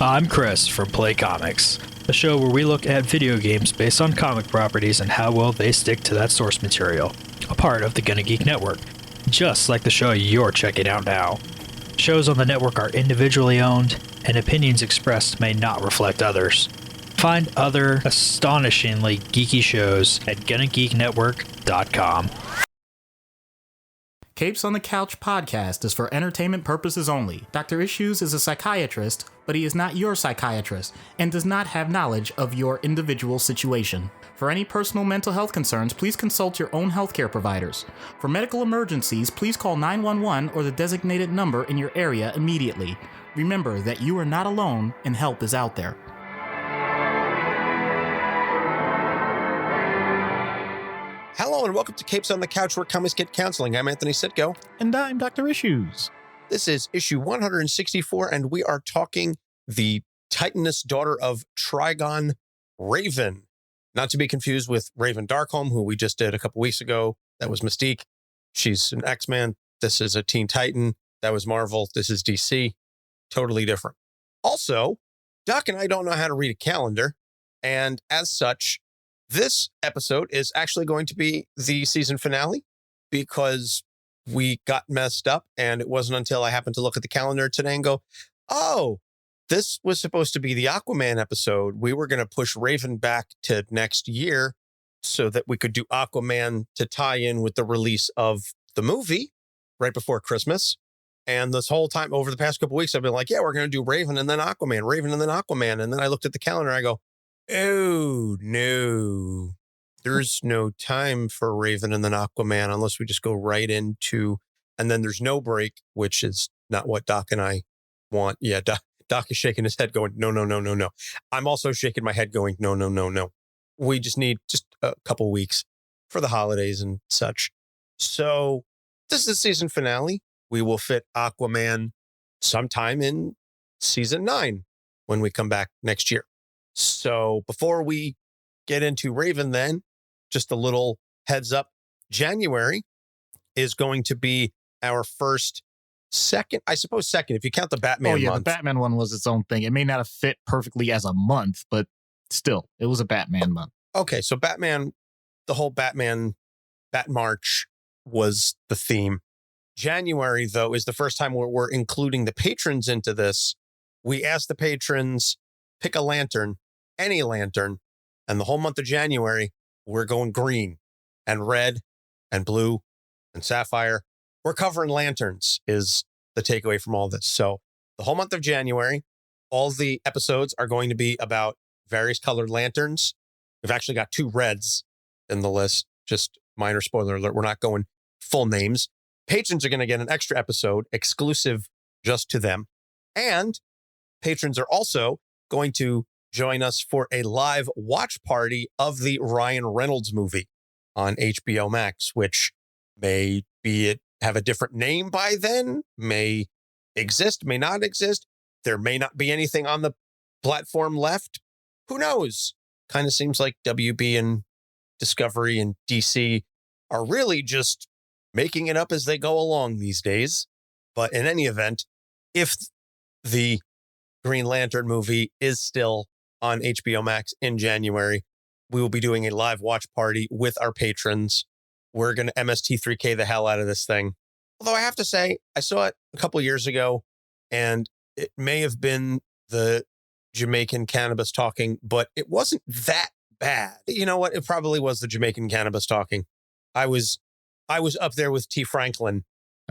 I'm Chris from Play Comics, a show where we look at video games based on comic properties and how well they stick to that source material, a part of the Gonna Geek Network, just like the show you're checking out now. Shows on the network are individually owned, and opinions expressed may not reflect others. Find other astonishingly geeky shows at GonnaGeekNetwork.com. Capes on the Couch podcast is for entertainment purposes only. Dr. Issues is a psychiatrist, but he is not your psychiatrist and does not have knowledge of your individual situation. For any personal mental health concerns, please consult your own healthcare providers. For medical emergencies, please call 911 or the designated number in your area immediately. Remember that you are not alone and help is out there. Hello and welcome to Capes on the Couch, where comics get counseling. I'm Anthony Sitko. And I'm Dr. Issues. This is issue 164, and we are talking the Titanous daughter of Trigon, Raven. Not to be confused with Raven Darkholme, who we just did a couple weeks ago. That was Mystique. She's an X-Man. This is a Teen Titan. That was Marvel. This is DC. Totally different. Also, Doc and I don't know how to read a calendar, and as such, this episode is actually going to be the season finale because we got messed up, and it wasn't until I happened to look at the calendar today and go, oh, this was supposed to be the Aquaman episode. We were going to push Raven back to next year so that we could do Aquaman to tie in with the release of the movie right before Christmas. And this whole time over the past couple weeks, I've been like, yeah, we're going to do Raven and then Aquaman, Raven and then Aquaman. And then I looked at the calendar and I go, oh, no, there's no time for Raven and then Aquaman unless we just go right into, and then there's no break, which is not what Doc and I want. Yeah, Doc is shaking his head going, no, no, no, no, no. I'm also shaking my head going, no, no, no, no. We just need just a couple weeks for the holidays and such. So this is the season finale. We will fit Aquaman sometime in season 9 when we come back next year. So before we get into Raven then, just a little heads up. January is going to be our second, if you count the Batman month. The Batman one was its own thing. It may not have fit perfectly as a month, but still, it was a Batman month. Okay, so Batman, the whole Batman Bat March was the theme. January, though, is the first time where we're including the patrons into this. We asked the patrons, pick a lantern, any lantern, and the whole month of January, we're going green and red and blue and sapphire. We're covering lanterns is the takeaway from all this. So the whole month of January, all the episodes are going to be about various colored lanterns. We've actually got 2 reds in the list. Just minor spoiler alert. We're not going full names. Patrons are going to get an extra episode exclusive just to them. And patrons are also going to join us for a live watch party of the Ryan Reynolds movie on HBO Max, which may be it have a different name by then, may exist, may not exist. There may not be anything on the platform left. Who knows? Kind of seems like WB and Discovery and DC are really just making it up as they go along these days. But in any event, if the Green Lantern movie is still on HBO Max in January, we will be doing a live watch party with our patrons. We're going to MST3K the hell out of this thing. Although I have to say, I saw it a couple years ago, and it may have been the Jamaican cannabis talking, but it wasn't that bad. You know what? It probably was the Jamaican cannabis talking. I was up there with T. Franklin.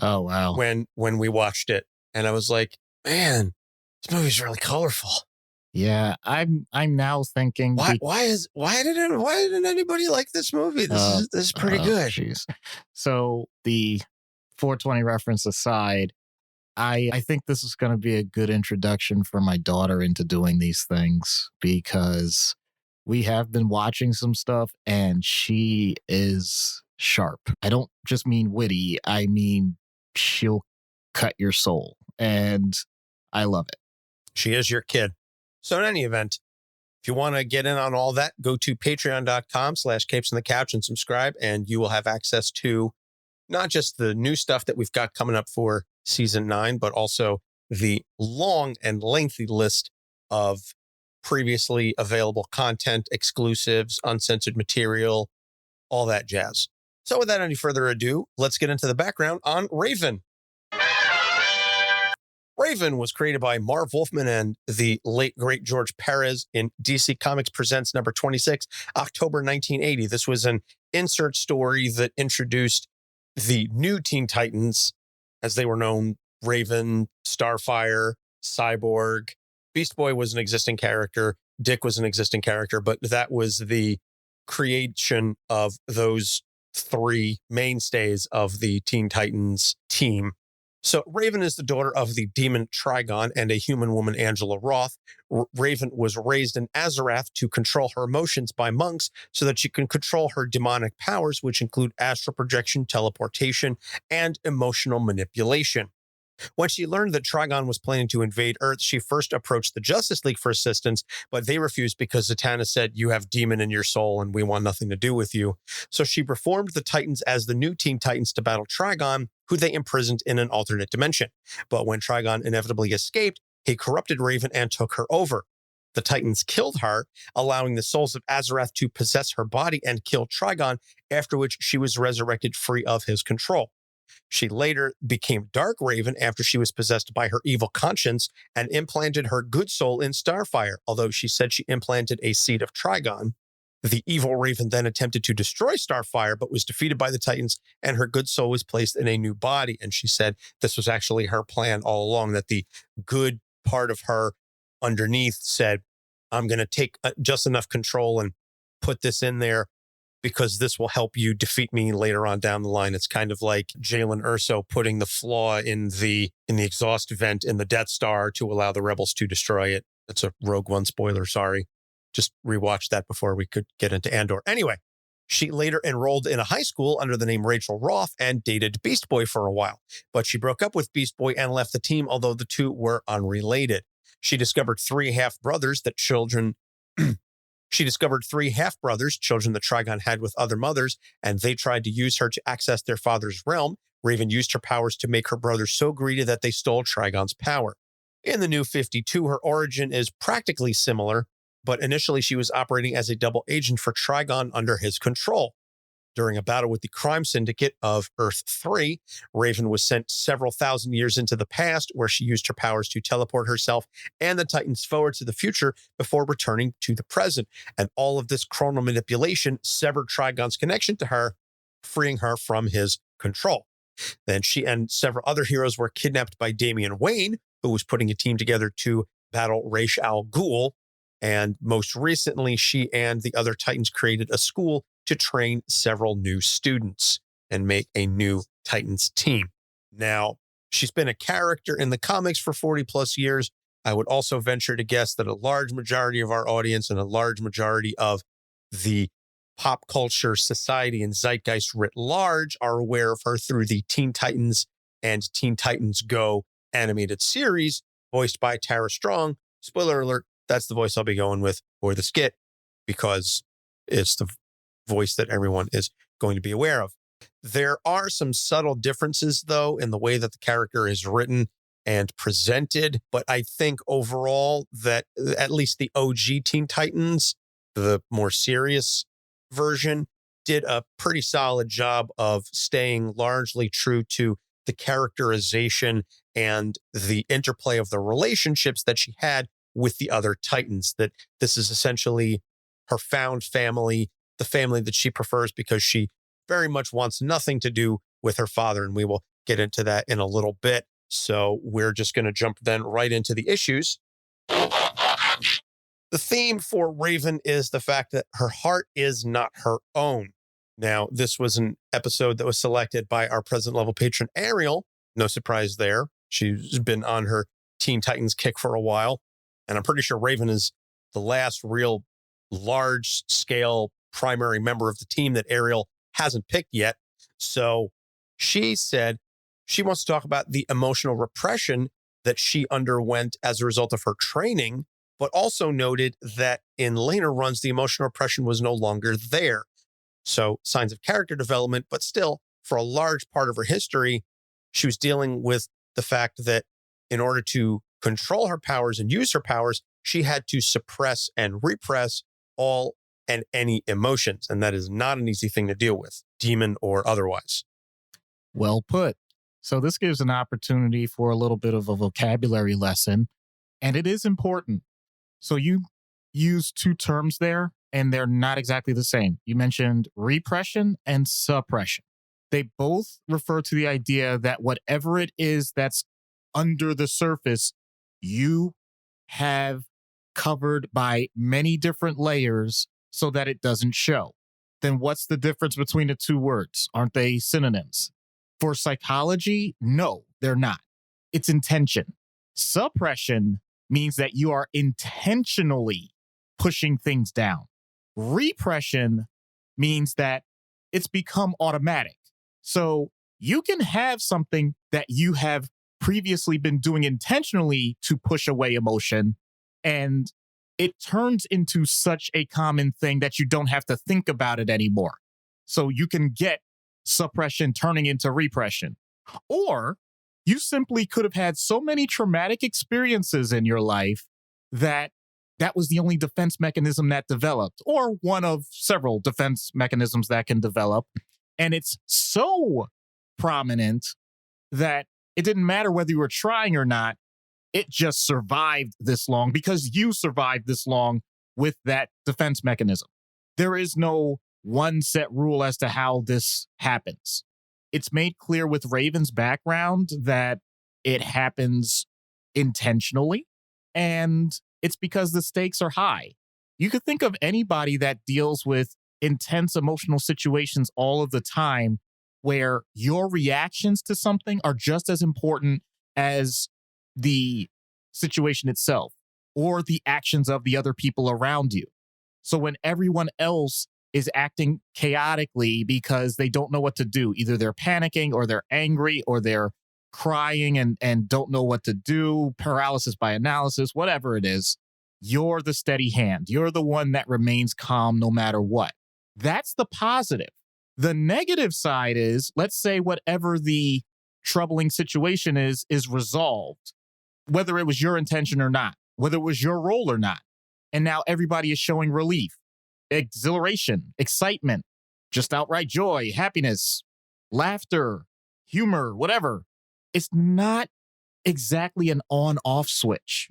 Oh, wow. When we watched it, and I was like, man, this movie's really colorful. Yeah, I'm now thinking why didn't anybody like this movie? This is pretty good. Geez. So the 420 reference aside, I think this is going to be a good introduction for my daughter into doing these things, because we have been watching some stuff and she is sharp. I don't just mean witty. I mean, she'll cut your soul, and I love it. She is your kid. So in any event, if you want to get in on all that, go to patreon.com/capesonthecouch and subscribe, and you will have access to not just the new stuff that we've got coming up for season 9, but also the long and lengthy list of previously available content, exclusives, uncensored material, all that jazz. So without any further ado, let's get into the background on Raven. Raven was created by Marv Wolfman and the late, great George Perez in DC Comics Presents number 26, October 1980. This was an insert story that introduced the new Teen Titans, as they were known: Raven, Starfire, Cyborg. Beast Boy was an existing character. Dick was an existing character, but that was the creation of those three mainstays of the Teen Titans team. So Raven is the daughter of the demon Trigon and a human woman, Angela Roth. Raven was raised in Azarath to control her emotions by monks so that she can control her demonic powers, which include astral projection, teleportation, and emotional manipulation. When she learned that Trigon was planning to invade Earth, she first approached the Justice League for assistance, but they refused because Titanous said, "You have demon in your soul and we want nothing to do with you." So she reformed the Titans as the new Teen Titans to battle Trigon, who they imprisoned in an alternate dimension. But when Trigon inevitably escaped, he corrupted Raven and took her over. The Titans killed her, allowing the souls of Azarath to possess her body and kill Trigon, after which she was resurrected free of his control. She later became Dark Raven after she was possessed by her evil conscience and implanted her good soul in Starfire, although she said she implanted a seed of Trigon. The evil Raven then attempted to destroy Starfire, but was defeated by the Titans, and her good soul was placed in a new body. And she said this was actually her plan all along, that the good part of her underneath said, "I'm going to take just enough control and put this in there, because this will help you defeat me later on down the line." It's kind of like Jalen Erso putting the flaw in the exhaust vent in the Death Star to allow the rebels to destroy it. That's a Rogue One spoiler, sorry. Just rewatched that before we could get into Andor. Anyway, she later enrolled in a high school under the name Rachel Roth and dated Beast Boy for a while. But she broke up with Beast Boy and left the team, although the two were unrelated. She discovered three half-brothers, children that Trigon had with other mothers, and they tried to use her to access their father's realm. Raven used her powers to make her brothers so greedy that they stole Trigon's power. In the New 52, her origin is practically similar, but initially she was operating as a double agent for Trigon under his control. During a battle with the crime syndicate of Earth-3, Raven was sent several thousand years into the past, where she used her powers to teleport herself and the Titans forward to the future before returning to the present. And all of this chronal manipulation severed Trigon's connection to her, freeing her from his control. Then she and several other heroes were kidnapped by Damian Wayne, who was putting a team together to battle Ra's al Ghul. And most recently, she and the other Titans created a school to train several new students and make a new Titans team. Now, she's been a character in the comics for 40 plus years. I would also venture to guess that a large majority of our audience and a large majority of the pop culture society and zeitgeist writ large are aware of her through the Teen Titans and Teen Titans Go animated series, voiced by Tara Strong. Spoiler alert, that's the voice I'll be going with for the skit, because it's the voice that everyone is going to be aware of. There are some subtle differences, though, in the way that the character is written and presented. But I think overall that at least the OG Teen Titans, the more serious version, did a pretty solid job of staying largely true to the characterization and the interplay of the relationships that she had with the other Titans. That this is essentially her found family, the family that she prefers, because she very much wants nothing to do with her father. And we will get into that in a little bit. So we're just going to jump then right into the issues. The theme for Raven is the fact that her heart is not her own. Now, this was an episode that was selected by our present level patron, Ariel. No surprise there. She's been on her Teen Titans kick for a while. And I'm pretty sure Raven is the last real large scale primary member of the team that Ariel hasn't picked yet. So she said she wants to talk about the emotional repression that she underwent as a result of her training, but also noted that in later runs, the emotional repression was no longer there. So signs of character development, but still, for a large part of her history, she was dealing with the fact that in order to control her powers and use her powers, she had to suppress and repress all and any emotions. And that is not an easy thing to deal with, demon or otherwise. Well put. So this gives an opportunity for a little bit of a vocabulary lesson, and it is important. So you use two terms there, and they're not exactly the same. You mentioned repression and suppression. They both refer to the idea that whatever it is that's under the surface, you have covered by many different layers so that it doesn't show. Then what's the difference between the two words? Aren't they synonyms? For psychology, no, they're not. It's intention. Suppression means that you are intentionally pushing things down. Repression means that it's become automatic. So you can have something that you have previously been doing intentionally to push away emotion, and it turns into such a common thing that you don't have to think about it anymore. So you can get suppression turning into repression. Or you simply could have had so many traumatic experiences in your life that was the only defense mechanism that developed, or one of several defense mechanisms that can develop. And it's so prominent that it didn't matter whether you were trying or not. It just survived this long because you survived this long with that defense mechanism. There is no one set rule as to how this happens. It's made clear with Raven's background that it happens intentionally, and it's because the stakes are high. You could think of anybody that deals with intense emotional situations all of the time where your reactions to something are just as important as the situation itself or the actions of the other people around you. So when everyone else is acting chaotically because they don't know what to do, either they're panicking or they're angry or they're crying and don't know what to do, paralysis by analysis, whatever it is, you're the steady hand. You're the one that remains calm no matter what. That's the positive. The negative side is, let's say whatever the troubling situation is resolved, whether it was your intention or not, whether it was your role or not. And now everybody is showing relief, exhilaration, excitement, just outright joy, happiness, laughter, humor, whatever. It's not exactly an on-off switch.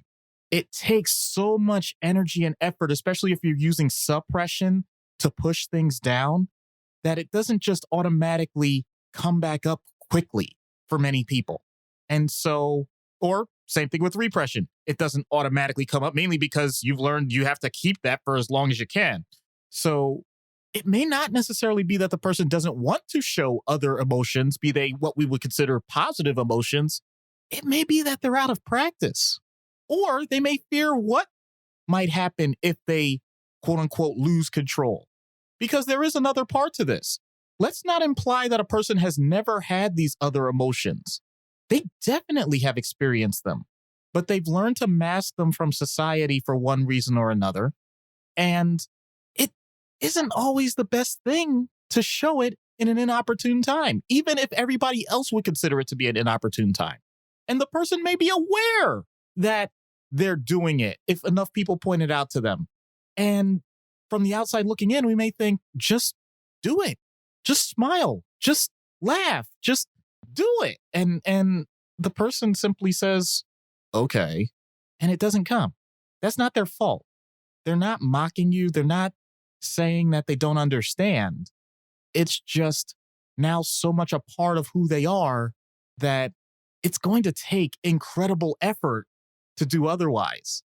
It takes so much energy and effort, especially if you're using suppression to push things down, that it doesn't just automatically come back up quickly for many people. And so, or same thing with repression. It doesn't automatically come up, mainly because you've learned you have to keep that for as long as you can. So it may not necessarily be that the person doesn't want to show other emotions, be they what we would consider positive emotions. It may be that they're out of practice, or they may fear what might happen if they, quote unquote, lose control. Because there is another part to this. Let's not imply that a person has never had these other emotions. They definitely have experienced them, but they've learned to mask them from society for one reason or another. And it isn't always the best thing to show it in an inopportune time, even if everybody else would consider it to be an inopportune time. And the person may be aware that they're doing it if enough people point it out to them. And from the outside looking in, we may think, just do it. Just smile. Just laugh. Just do it. And the person simply says, okay, and it doesn't come. That's not their fault. They're not mocking you. They're not saying that they don't understand. It's just now so much a part of who they are that it's going to take incredible effort to do otherwise.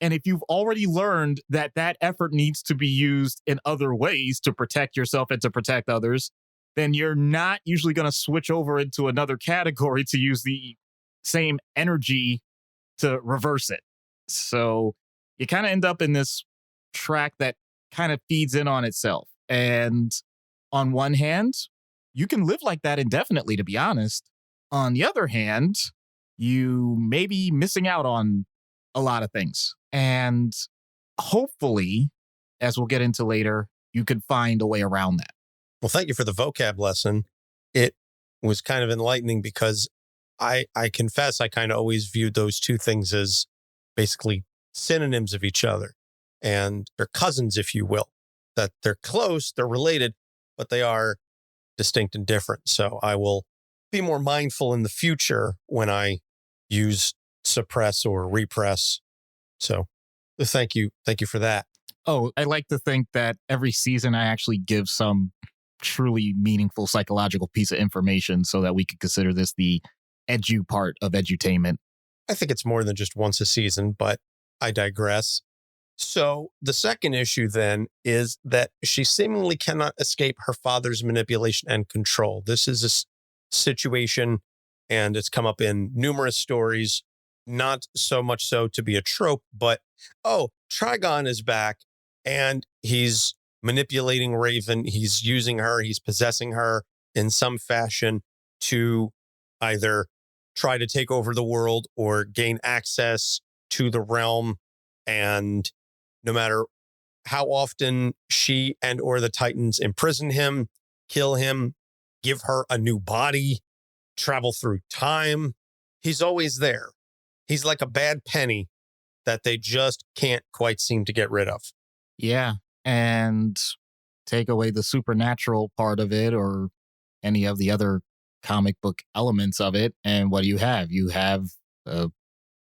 And if you've already learned that that effort needs to be used in other ways to protect yourself and to protect others, then you're not usually going to switch over into another category to use the same energy to reverse it. So you kind of end up in this track that kind of feeds in on itself. And on one hand, you can live like that indefinitely, to be honest. On the other hand, you may be missing out on a lot of things. And hopefully, as we'll get into later, you could find a way around that. Well, thank you for the vocab lesson. It was kind of enlightening because I confess I kind of always viewed those two things as basically synonyms of each other, and they're cousins, if you will, that they're close, they're related, but they are distinct and different. So I will be more mindful in the future when I use suppress or repress. So thank you. Thank you for that. Oh, I like to think that every season I actually give some truly meaningful psychological piece of information so that we could consider this the edu part of edutainment. I think it's more than just once a season, but I digress. So the second issue then is that she seemingly cannot escape her father's manipulation and control. This is a situation, and it's come up in numerous stories, not so much so to be a trope, but, oh, Trigon is back and he's manipulating Raven. He's using her. He's possessing her in some fashion to either try to take over the world or gain access to the realm. And no matter how often she and or the Titans imprison him, kill him, give her a new body, travel through time, he's always there. He's like a bad penny that they just can't quite seem to get rid of. Yeah. And take away the supernatural part of it or any of the other comic book elements of it. And what do you have? You have a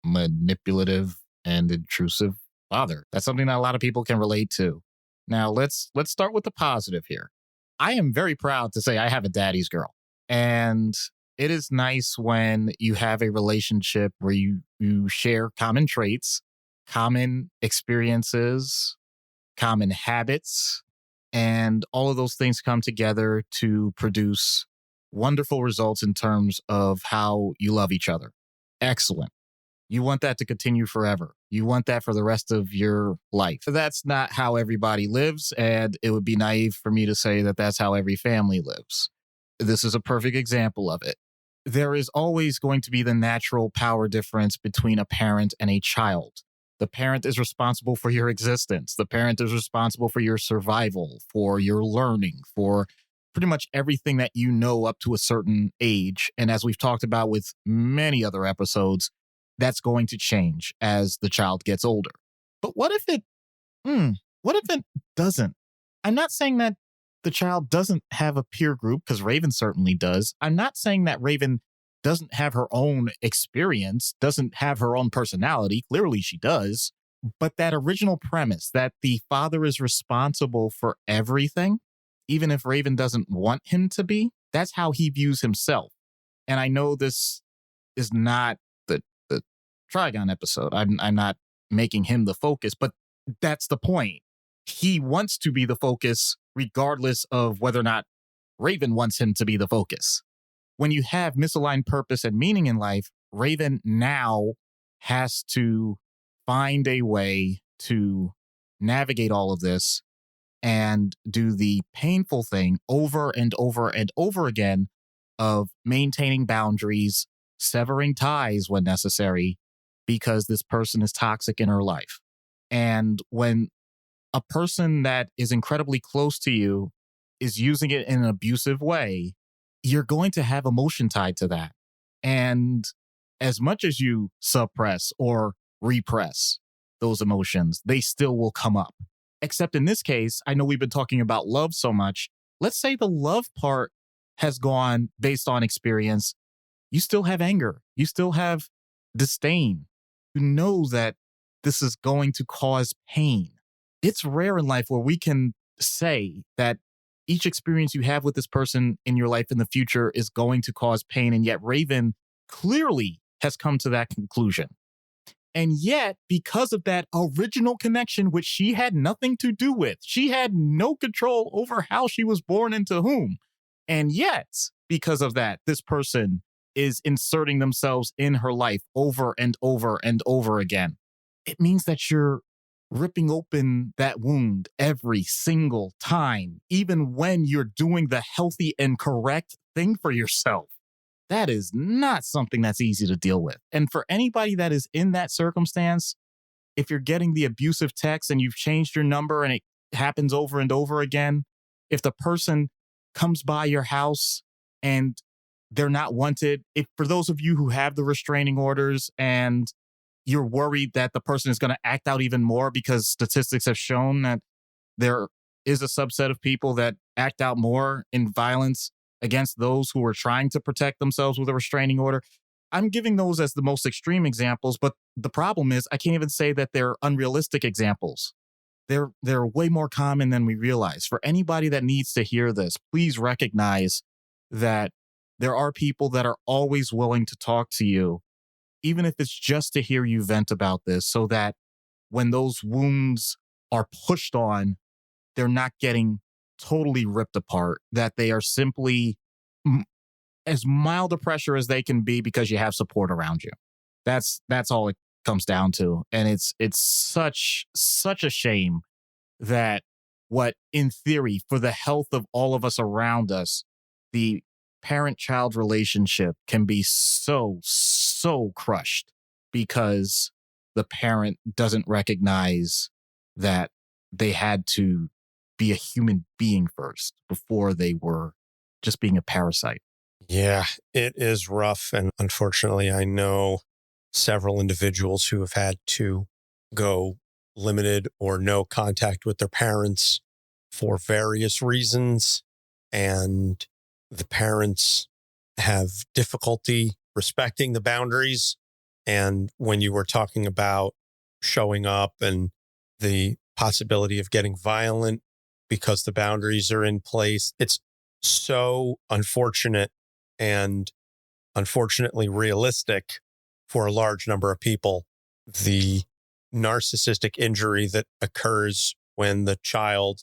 manipulative and intrusive father. That's something that a lot of people can relate to. Now, let's start with the positive here. I am very proud to say I have a daddy's girl. And it is nice when you have a relationship where you share common traits, common experiences, common habits, and all of those things come together to produce wonderful results in terms of how you love each other. Excellent. You want that to continue forever. You want that for the rest of your life. That's not how everybody lives, and it would be naive for me to say that that's how every family lives. This is a perfect example of it. There is always going to be the natural power difference between a parent and a child. The parent is responsible for your existence. The parent is responsible for your survival, for your learning, for pretty much everything that you know up to a certain age. And as we've talked about with many other episodes, that's going to change as the child gets older. But what if it doesn't? I'm not saying that the child doesn't have a peer group, because Raven certainly does. I'm not saying that Raven doesn't have her own experience, doesn't have her own personality. Clearly she does. But that original premise that the father is responsible for everything, even if Raven doesn't want him to be, that's how he views himself. And I know this is not the Trigon episode. I'm not making him the focus, but that's the point. He wants to be the focus regardless of whether or not Raven wants him to be the focus. When you have misaligned purpose and meaning in life, Raven now has to find a way to navigate all of this and do the painful thing over and over and over again of maintaining boundaries, severing ties when necessary, because this person is toxic in her life. And when a person that is incredibly close to you is using it in an abusive way, you're going to have emotion tied to that. And as much as you suppress or repress those emotions, they still will come up. Except in this case, I know we've been talking about love so much. Let's say the love part has gone based on experience. You still have anger. You still have disdain. You know that this is going to cause pain. It's rare in life where we can say that each experience you have with this person in your life in the future is going to cause pain. And yet Raven clearly has come to that conclusion. And yet, because of that original connection, which she had nothing to do with, she had no control over how she was born into whom. And yet, because of that, this person is inserting themselves in her life over and over and over again. It means that you're ripping open that wound every single time, even when you're doing the healthy and correct thing for yourself. That is not something that's easy to deal with. And for anybody that is in that circumstance, if you're getting the abusive text and you've changed your number and it happens over and over again, if the person comes by your house and they're not wanted, if for those of you who have the restraining orders and you're worried that the person is going to act out even more because statistics have shown that there is a subset of people that act out more in violence against those who are trying to protect themselves with a restraining order. I'm giving those as the most extreme examples, but the problem is I can't even say that they're unrealistic examples. They're way more common than we realize. For anybody that needs to hear this, please recognize that there are people that are always willing to talk to you, even if it's just to hear you vent about this, so that when those wounds are pushed on, they're not getting totally ripped apart, that they are simply as mild a pressure as they can be because you have support around you. That's all it comes down to. And it's such a shame that what in theory for the health of all of us around us, the parent-child relationship can be so crushed because the parent doesn't recognize that they had to be a human being first before they were just being a parasite. Yeah, it is rough. And unfortunately, I know several individuals who have had to go limited or no contact with their parents for various reasons. And the parents have difficulty respecting the boundaries. And when you were talking about showing up and the possibility of getting violent because the boundaries are in place, it's so unfortunate and unfortunately realistic for a large number of people. The narcissistic injury that occurs when the child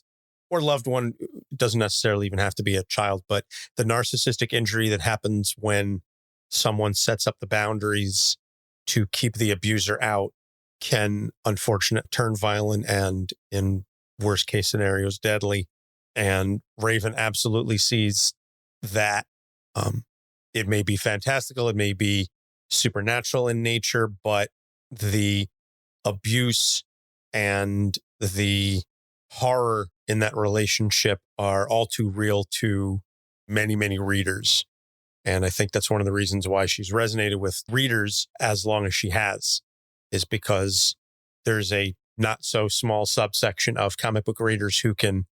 or loved one, doesn't necessarily even have to be a child, but the narcissistic injury that happens when someone sets up the boundaries to keep the abuser out can unfortunately turn violent and in worst case scenarios, deadly. And Raven absolutely sees that. It may be fantastical, it may be supernatural in nature, but the abuse and the horror in that relationship are all too real to many, many readers. And I think that's one of the reasons why she's resonated with readers as long as she has, is because there's a not so small subsection of comic book readers who can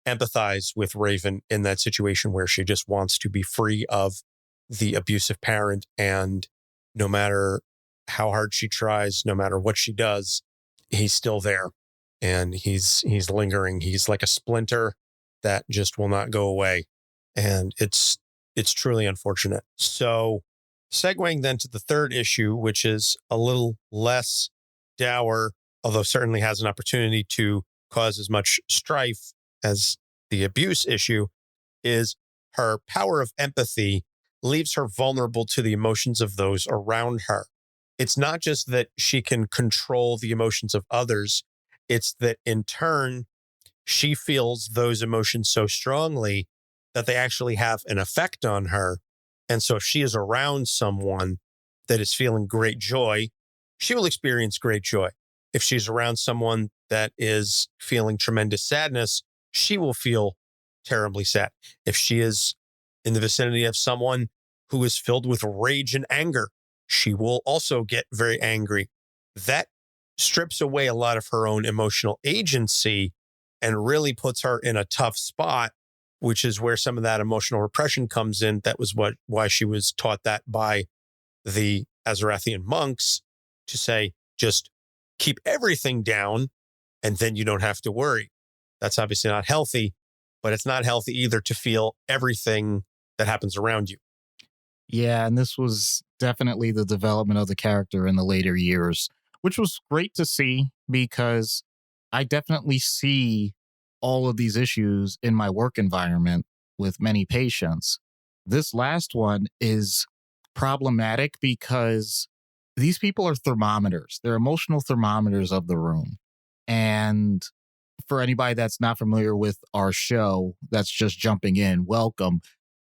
empathize with Raven in that situation where she just wants to be free of the abusive parent. And no matter how hard she tries, no matter what she does, he's still there and he's lingering. He's like a splinter that just will not go away. And it's truly unfortunate. So segueing then to the third issue, which is a little less dour, although certainly has an opportunity to cause as much strife as the abuse issue, is her power of empathy leaves her vulnerable to the emotions of those around her. It's not just that she can control the emotions of others, it's that in turn, she feels those emotions so strongly that they actually have an effect on her. And so if she is around someone that is feeling great joy, she will experience great joy. If she's around someone that is feeling tremendous sadness, she will feel terribly sad. If she is in the vicinity of someone who is filled with rage and anger, she will also get very angry. That strips away a lot of her own emotional agency and really puts her in a tough spot, which is where some of that emotional repression comes in. That was why she was taught that by the Azarathian monks, to say, just keep everything down and then you don't have to worry. That's obviously not healthy, but it's not healthy either to feel everything that happens around you. Yeah, and this was definitely the development of the character in the later years, which was great to see because I definitely see all of these issues in my work environment with many patients. This last one is problematic because these people are thermometers. They're emotional thermometers of the room. And for anybody that's not familiar with our show, that's just jumping in, welcome.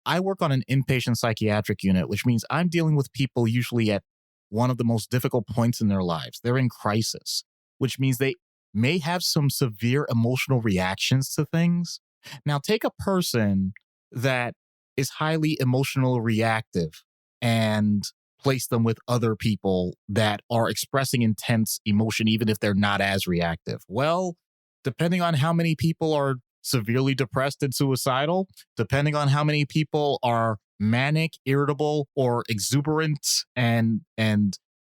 I work on an inpatient psychiatric unit, which means I'm dealing with people usually at one of the most difficult points in their lives. They're in crisis, which means they may have some severe emotional reactions to things. Now, take a person that is highly emotional reactive and place them with other people that are expressing intense emotion, even if they're not as reactive? Well, depending on how many people are severely depressed and suicidal, depending on how many people are manic, irritable, or exuberant and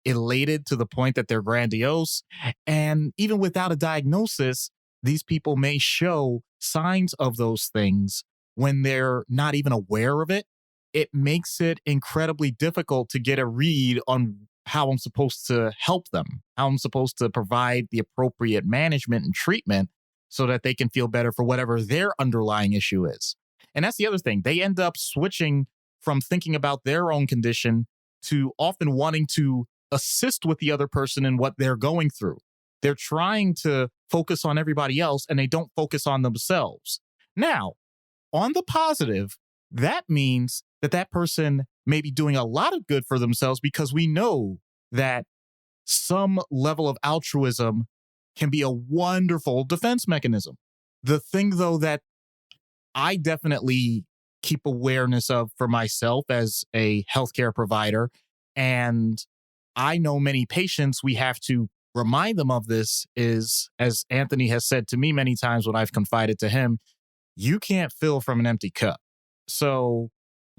elated to the point that they're grandiose. And even without a diagnosis, these people may show signs of those things when they're not even aware of it. It makes it incredibly difficult to get a read on how I'm supposed to help them, how I'm supposed to provide the appropriate management and treatment so that they can feel better for whatever their underlying issue is. And that's the other thing. They end up switching from thinking about their own condition to often wanting to assist with the other person in what they're going through. They're trying to focus on everybody else and they don't focus on themselves. Now, on the positive, that means that that person may be doing a lot of good for themselves, because we know that some level of altruism can be a wonderful defense mechanism. The thing, though, that I definitely keep awareness of for myself as a healthcare provider, and I know many patients, we have to remind them of this, is, as Anthony has said to me many times when I've confided to him, you can't fill from an empty cup. So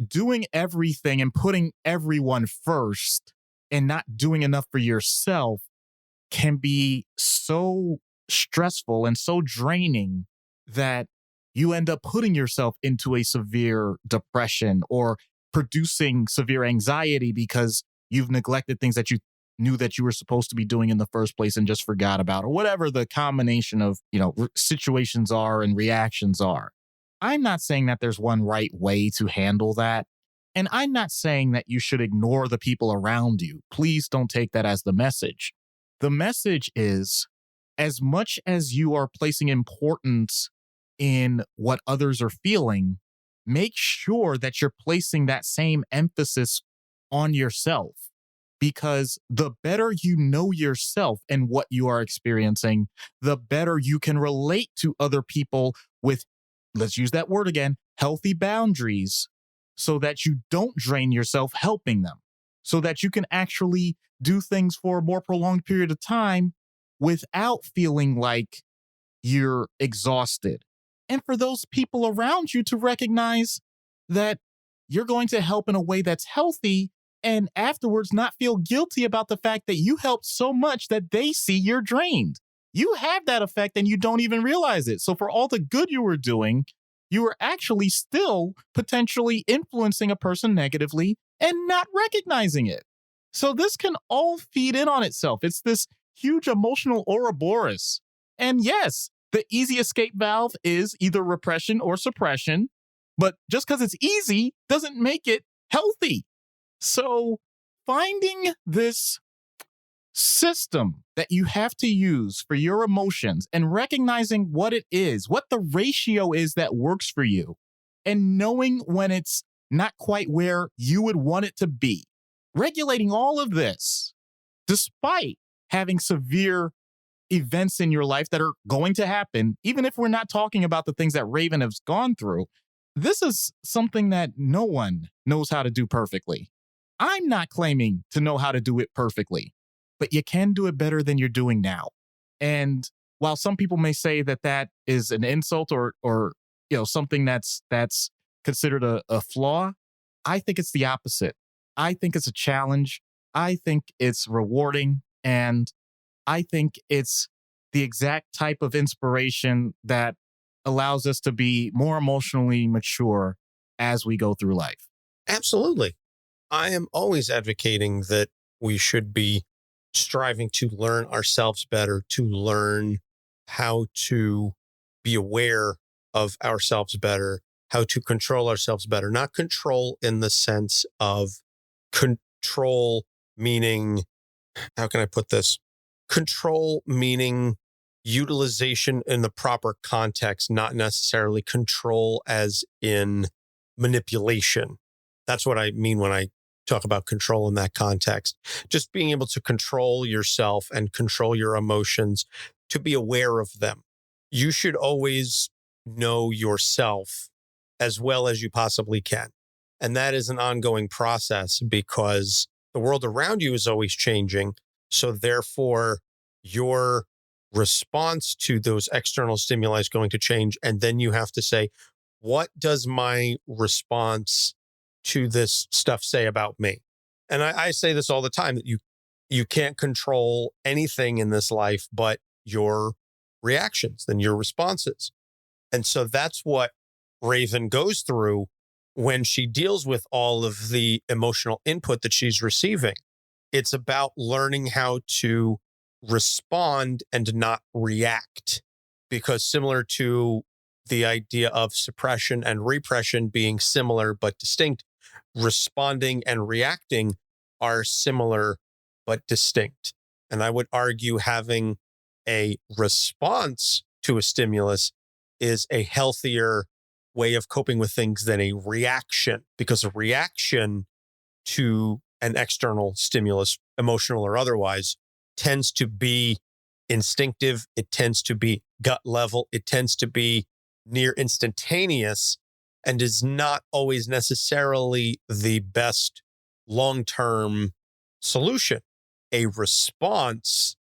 doing everything and putting everyone first and not doing enough for yourself can be so stressful and so draining that you end up putting yourself into a severe depression or producing severe anxiety because you've neglected things that you knew that you were supposed to be doing in the first place and just forgot about, or whatever the combination of, situations are and reactions are. I'm not saying that there's one right way to handle that. And I'm not saying that you should ignore the people around you. Please don't take that as the message. The message is, as much as you are placing importance in what others are feeling, make sure that you're placing that same emphasis on yourself. Because the better you know yourself and what you are experiencing, the better you can relate to other people with, let's use that word again, healthy boundaries, so that you don't drain yourself helping them, so that you can actually do things for a more prolonged period of time without feeling like you're exhausted. And for those people around you to recognize that you're going to help in a way that's healthy, and afterwards not feel guilty about the fact that you helped so much that they see you're drained. You have that effect and you don't even realize it. So for all the good you were doing, you were actually still potentially influencing a person negatively and not recognizing it. So this can all feed in on itself. It's this huge emotional Ouroboros. And yes, the easy escape valve is either repression or suppression, but just because it's easy doesn't make it healthy. So finding this system that you have to use for your emotions and recognizing what it is, what the ratio is that works for you, and knowing when it's not quite where you would want it to be. Regulating all of this, despite having severe events in your life that are going to happen, even if we're not talking about the things that Raven has gone through, this is something that no one knows how to do perfectly. I'm not claiming to know how to do it perfectly, but you can do it better than you're doing now. And while some people may say that that is an insult or something that's considered a flaw, I think it's the opposite. I think it's a challenge. I think it's rewarding. And I think it's the exact type of inspiration that allows us to be more emotionally mature as we go through life. Absolutely. I am always advocating that we should be striving to learn ourselves better, to learn how to be aware of ourselves better, how to control ourselves better. Not control in the sense of control, meaning, how can I put this? Control meaning utilization in the proper context, not necessarily control as in manipulation. That's what I mean when I talk about control in that context. Just being able to control yourself and control your emotions, to be aware of them. You should always know yourself as well as you possibly can. And that is an ongoing process, because The world around you is always changing. So therefore, your response to those external stimuli is going to change. And then you have to say, what does my response to this stuff say about me? And I say this all the time, that you can't control anything in this life but your reactions and your responses. And so that's what Raven goes through when she deals with all of the emotional input that she's receiving. It's about learning how to respond and not react, because similar to the idea of suppression and repression being similar but distinct, responding and reacting are similar but distinct. And I would argue having a response to a stimulus is a healthier way of coping with things than a reaction, because a reaction to an external stimulus, emotional or otherwise, tends to be instinctive. It tends to be gut level. It tends to be near instantaneous and is not always necessarily the best long-term solution. A response,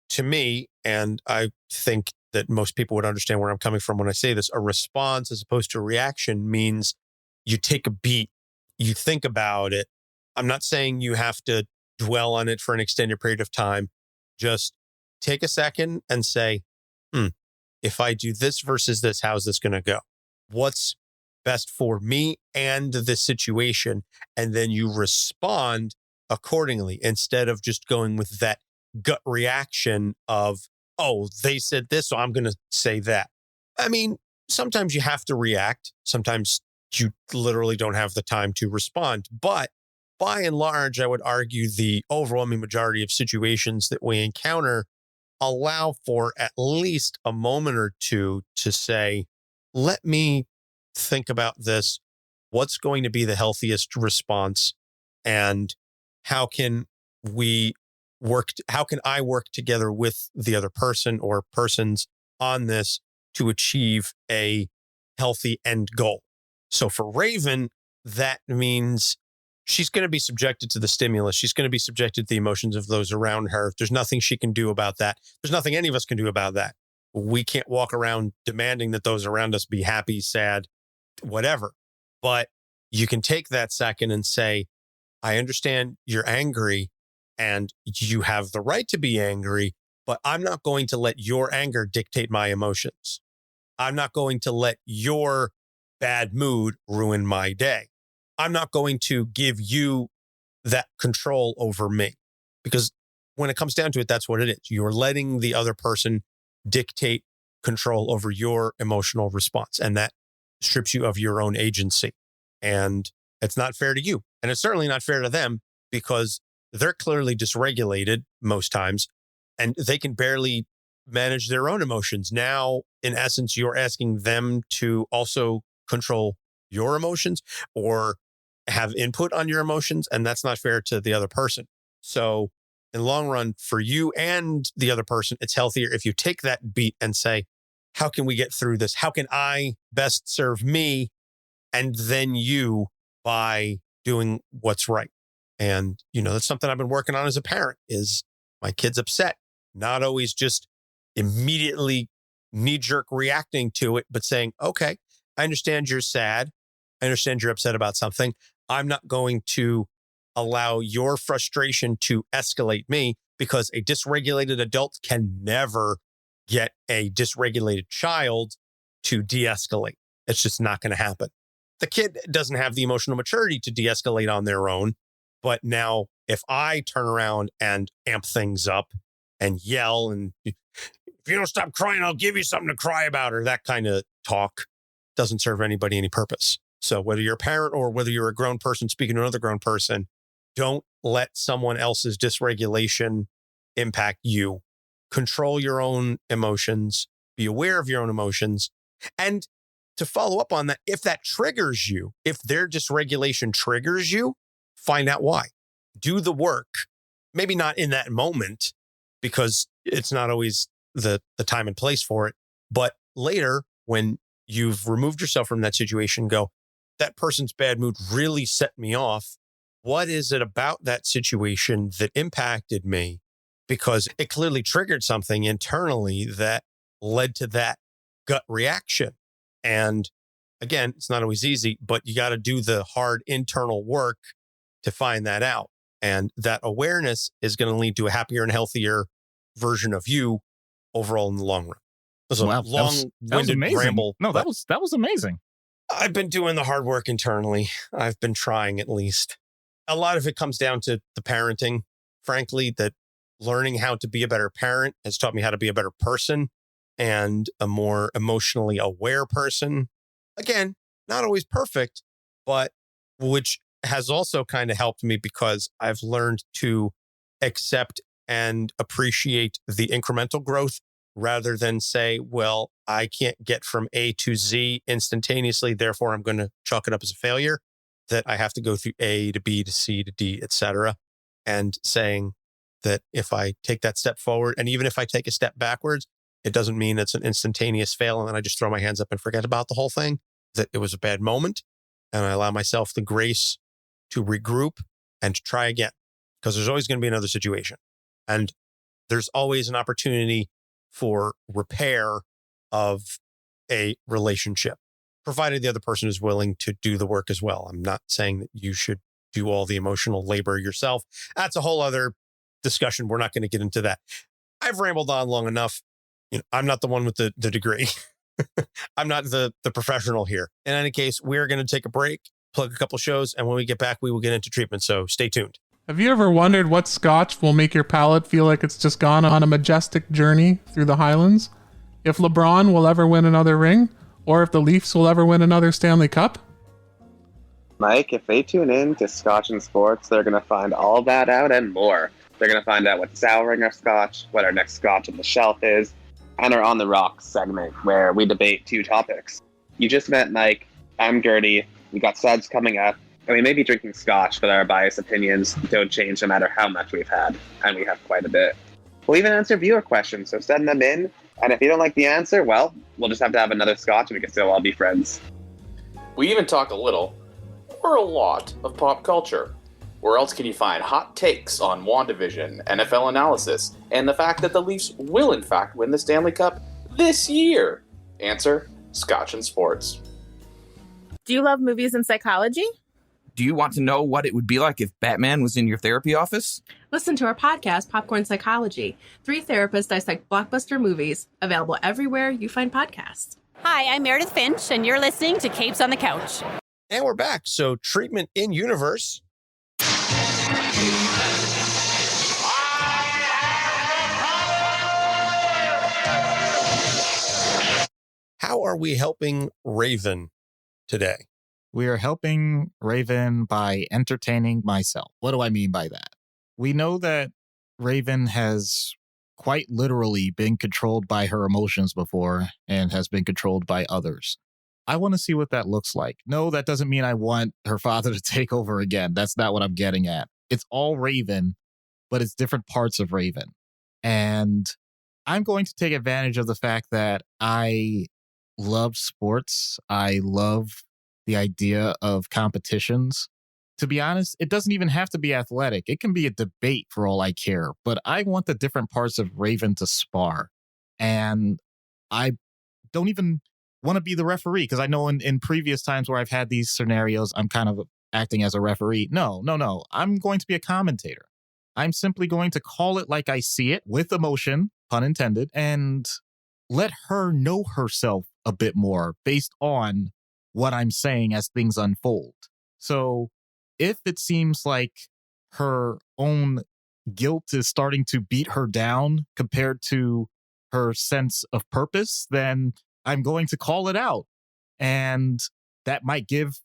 to me, and I think that most people would understand where I'm coming from when I say this, a response as opposed to a reaction means you take a beat, you think about it. I'm not saying you have to dwell on it for an extended period of time. Just take a second and say, if I do this versus this, how's this going to go? What's best for me and the situation? And then you respond accordingly, instead of just going with that gut reaction of, oh, they said this, so I'm going to say that. I mean, sometimes you have to react. Sometimes you literally don't have the time to respond. But by and large, I would argue the overwhelming majority of situations that we encounter allow for at least a moment or two to say, let me think about this. What's going to be the healthiest response? And how can I work together with the other person or persons on this to achieve a healthy end goal? So for Raven, that means she's going to be subjected to the stimulus. She's going to be subjected to the emotions of those around her. There's nothing she can do about that. There's nothing any of us can do about that. We can't walk around demanding that those around us be happy, sad, whatever. But you can take that second and say, I understand you're angry and you have the right to be angry, but I'm not going to let your anger dictate my emotions. I'm not going to let your bad mood ruin my day. I'm not going to give you that control over me, because when it comes down to it, that's what it is. You're letting the other person dictate control over your emotional response, and that strips you of your own agency. And it's not fair to you. And it's certainly not fair to them, because they're clearly dysregulated most times and they can barely manage their own emotions. Now, in essence, you're asking them to also control your emotions or have input on your emotions. And that's not fair to the other person. So in the long run, for you and the other person, it's healthier if you take that beat and say, how can we get through this? How can I best serve me and then you by doing what's right? And, that's something I've been working on as a parent, is my kid's upset, not always just immediately knee-jerk reacting to it, but saying, okay, I understand you're sad. I understand you're upset about something. I'm not going to allow your frustration to escalate me, because a dysregulated adult can never get a dysregulated child to de-escalate. It's just not going to happen. The kid doesn't have the emotional maturity to de-escalate on their own. But now if I turn around and amp things up and yell, and if you don't stop crying, I'll give you something to cry about, or that kind of talk, doesn't serve anybody any purpose. So whether you're a parent or whether you're a grown person speaking to another grown person, don't let someone else's dysregulation impact you. Control your own emotions, be aware of your own emotions. And to follow up on that, if that triggers you, if their dysregulation triggers you, find out why. Do the work. Maybe not in that moment, because it's not always the time and place for it. But later, when you've removed yourself from that situation, go, that person's bad mood really set me off. what is it about that situation that impacted me? Because it clearly triggered something internally that led to that gut reaction. And again, it's not always easy, but you got to do the hard internal work to find that out. And that awareness is going to lead to a happier and healthier version of you overall in the long run. It was a long-winded ramble. No, that was amazing. I've been doing the hard work internally. I've been trying, at least. A lot of it comes down to the parenting, frankly, that learning how to be a better parent has taught me how to be a better person and a more emotionally aware person. Again, not always perfect, but which has also kind of helped me because I've learned to accept and appreciate the incremental growth rather than say, well, I can't get from A to Z instantaneously, therefore I'm going to chalk it up as a failure, that I have to go through A to B to C to D, etc. And saying that if I take that step forward, and even if I take a step backwards, it doesn't mean it's an instantaneous fail and then I just throw my hands up and forget about the whole thing, that it was a bad moment. And I allow myself the grace to regroup and to try again, because there's always going to be another situation. And there's always an opportunity for repair of a relationship, provided the other person is willing to do the work as well. I'm not saying that you should do all the emotional labor yourself. That's a whole other discussion. We're not going to get into that. I've rambled on long enough. I'm not the one with the degree. I'm not the professional here. In any case, we're going to take a break, plug a couple shows, and when we get back, we will get into treatment. So stay tuned. Have you ever wondered what scotch will make your palate feel like it's just gone on a majestic journey through the Highlands? If LeBron will ever win another ring? Or if the Leafs will ever win another Stanley Cup? Mike, if they tune in to Scotch and Sports, they're going to find all that out and more. They're going to find out what's souring our scotch, what our next scotch on the shelf is, and our On the Rocks segment, where we debate two topics. You just met Mike. I'm Gertie. We got suds coming up. And we may be drinking scotch, but our biased opinions don't change no matter how much we've had. And we have quite a bit. We'll even answer viewer questions, so send them in. And if you don't like the answer, well, we'll just have to have another scotch and we can still all be friends. We even talk a little, or a lot, of pop culture. Where else can you find hot takes on WandaVision, NFL analysis, and the fact that the Leafs will in fact win the Stanley Cup this year? Answer, Scotch and Sports. Do you love movies and psychology? Do you want to know what it would be like if Batman was in your therapy office? Listen to our podcast, Popcorn Psychology. 3 therapists dissect blockbuster movies, available everywhere you find podcasts. Hi, I'm Meredith Finch, and you're listening to Capes on the Couch. And we're back. So treatment in universe. How are we helping Raven today? We are helping Raven by entertaining myself. What do I mean by that? We know that Raven has quite literally been controlled by her emotions before and has been controlled by others. I want to see what that looks like. No, that doesn't mean I want her father to take over again. That's not what I'm getting at. It's all Raven, but it's different parts of Raven. And I'm going to take advantage of the fact that I love sports. I love the idea of competitions. To be honest, it doesn't even have to be athletic. It can be a debate for all I care. But I want the different parts of Raven to spar. And I don't even want to be the referee, because I know in previous times where I've had these scenarios, I'm kind of acting as a referee. No. I'm going to be a commentator. I'm simply going to call it like I see it, with emotion, pun intended, and let her know herself a bit more based on what I'm saying as things unfold. So if it seems like her own guilt is starting to beat her down compared to her sense of purpose, then I'm going to call it out. And that might give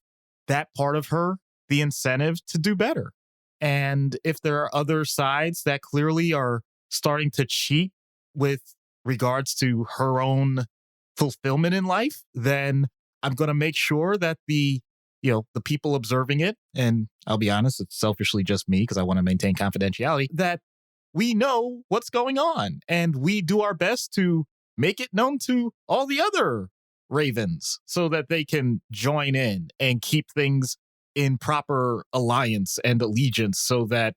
that part of her the incentive to do better. And if there are other sides that clearly are starting to cheat with regards to her own fulfillment in life, then I'm going to make sure that the people observing it, and I'll be honest, it's selfishly just me because I want to maintain confidentiality, that we know what's going on and we do our best to make it known to all the other Ravens so that they can join in and keep things in proper alliance and allegiance so that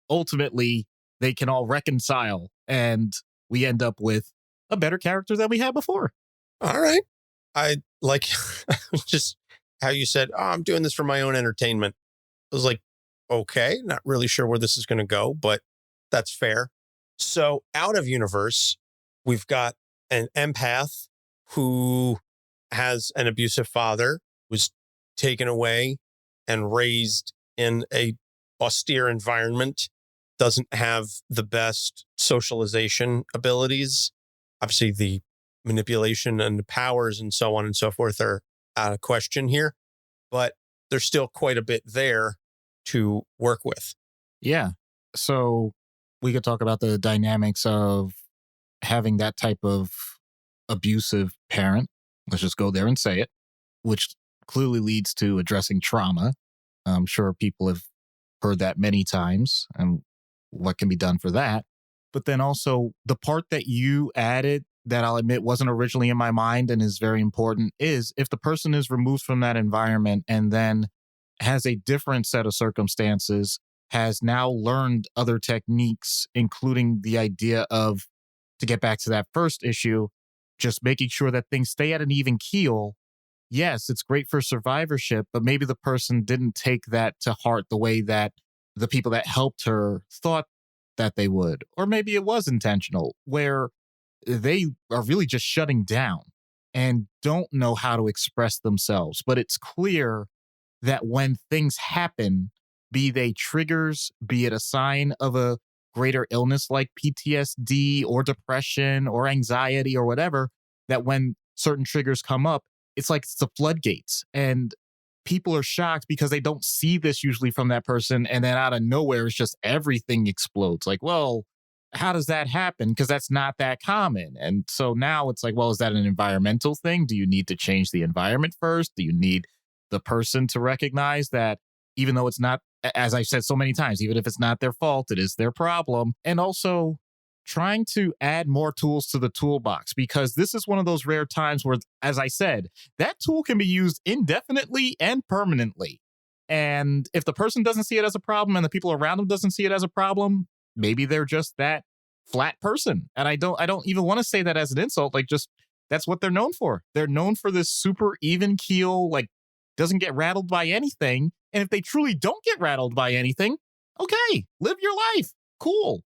ultimately they can all reconcile and we end up with a better character than we had before. All right. I like just how you said, oh, I'm doing this for my own entertainment. I was like, okay, not really sure where this is going to go, but that's fair. So out of universe, we've got an empath who has an abusive father, was taken away and raised in a austere environment, doesn't have the best socialization abilities. Obviously, the manipulation and the powers and so on and so forth are out of question here, but there's still quite a bit there to work with. Yeah. So we could talk about the dynamics of having that type of abusive parent. Let's just go there and say it, which clearly leads to addressing trauma. I'm sure people have heard that many times and what can be done for that. But then also the part that you added that I'll admit wasn't originally in my mind and is very important is if the person is removed from that environment and then has a different set of circumstances, has now learned other techniques, including the idea of, to get back to that first issue, just making sure that things stay at an even keel. Yes, it's great for survivorship, but maybe the person didn't take that to heart the way that the people that helped her thought that they would. Or maybe it was intentional, where they are really just shutting down and don't know how to express themselves. But it's clear that when things happen, be they triggers, be it a sign of a greater illness like PTSD or depression or anxiety or whatever, that when certain triggers come up, it's like it's the floodgates. And people are shocked because they don't see this usually from that person. And then out of nowhere, it's just everything explodes. Like, well, how does that happen? Because that's not that common. And so now it's like, well, is that an environmental thing? Do you need to change the environment first? Do you need the person to recognize that even though it's not, as I've said so many times, even if it's not their fault, it is their problem? And also trying to add more tools to the toolbox, because this is one of those rare times where, as I said, that tool can be used indefinitely and permanently. And if the person doesn't see it as a problem and the people around them doesn't see it as a problem, maybe they're just that flat person. And I don't even want to say that as an insult. Like, just that's what they're known for. They're known for this super even keel, like doesn't get rattled by anything. And if they truly don't get rattled by anything, okay, live your life. Cool.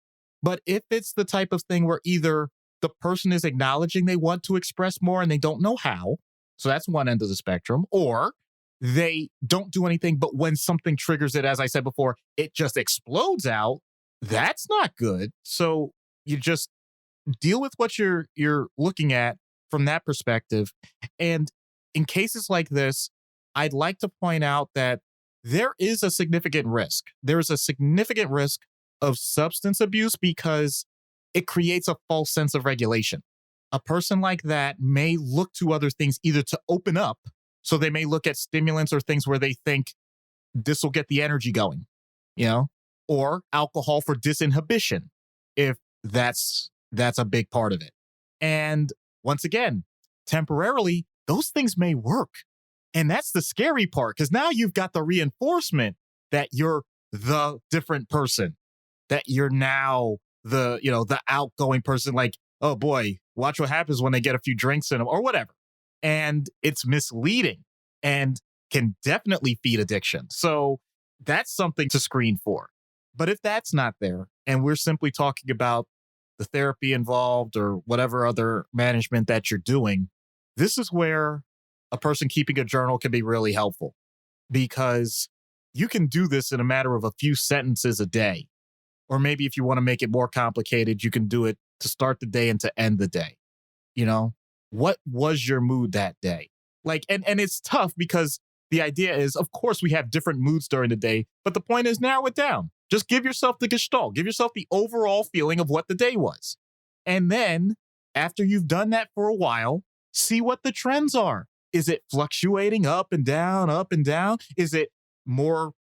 But if it's the type of thing where either the person is acknowledging they want to express more and they don't know how, so that's one end of the spectrum, or they don't do anything, but when something triggers it, as I said before, it just explodes out, that's not good. So you just deal with what you're looking at from that perspective. And in cases like this, I'd like to point out that there is a significant risk. There's a significant risk of substance abuse because it creates a false sense of regulation. A person like that may look to other things either to open up, so they may look at stimulants or things where they think this will get the energy going, or alcohol for disinhibition, if that's a big part of it. And once again, temporarily, those things may work. And that's the scary part, because now you've got the reinforcement that you're the different person, that you're now the outgoing person. Like, oh boy, watch what happens when they get a few drinks in them or whatever. And it's misleading and can definitely feed addiction. So that's something to screen for. But if that's not there, and we're simply talking about the therapy involved or whatever other management that you're doing, this is where a person keeping a journal can be really helpful, because you can do this in a matter of a few sentences a day. Or maybe if you want to make it more complicated, you can do it to start the day and to end the day. What was your mood that day? Like, and it's tough because the idea is, of course, we have different moods during the day, but the point is narrow it down. Just give yourself the gestalt, give yourself the overall feeling of what the day was. And then after you've done that for a while, see what the trends are. Is it fluctuating up and down, up and down? Is it more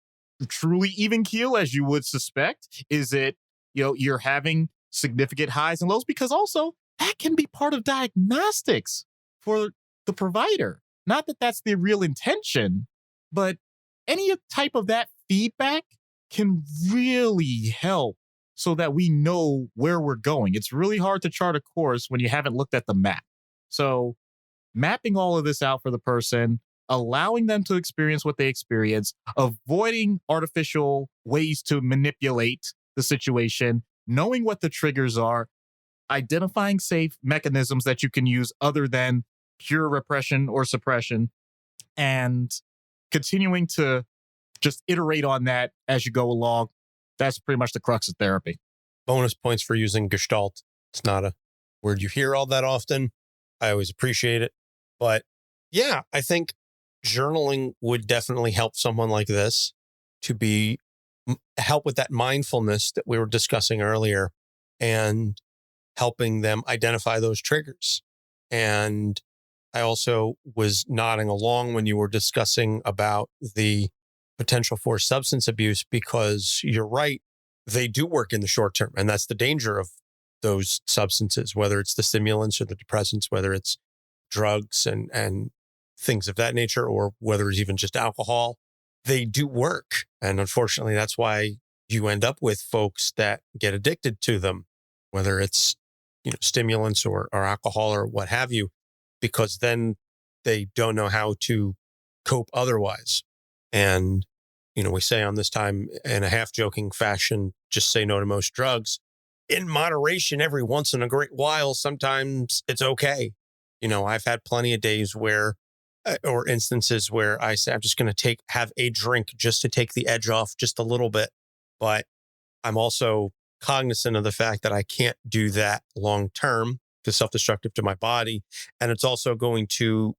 truly even keel as you would suspect? Is it, you're having significant highs and lows? Because also that can be part of diagnostics for the provider. Not that that's the real intention, but any type of that feedback can really help so that we know where we're going. It's really hard to chart a course when you haven't looked at the map. So mapping all of this out for the person, allowing them to experience what they experience, avoiding artificial ways to manipulate the situation, knowing what the triggers are, identifying safe mechanisms that you can use other than pure repression or suppression, and continuing to just iterate on that as you go along. That's pretty much the crux of therapy. Bonus points for using Gestalt. It's not a word you hear all that often. I always appreciate it. But yeah, I think journaling would definitely help someone like this to be help with that mindfulness that we were discussing earlier and helping them identify those triggers. And I also was nodding along when you were discussing about the potential for substance abuse, because you're right, they do work in the short term. And that's the danger of those substances, whether it's the stimulants or the depressants, whether it's drugs and things of that nature, or whether it's even just alcohol, they do work. And unfortunately, that's why you end up with folks that get addicted to them, whether it's, stimulants or alcohol or what have you, because then they don't know how to cope otherwise. And, we say on this time in a half joking fashion, just say no to most drugs in moderation every once in a great while. Sometimes it's okay. I've had plenty of days where, or instances where I say, I'm just going to have a drink just to take the edge off just a little bit. But I'm also cognizant of the fact that I can't do that long term. It's self-destructive to my body. And it's also going to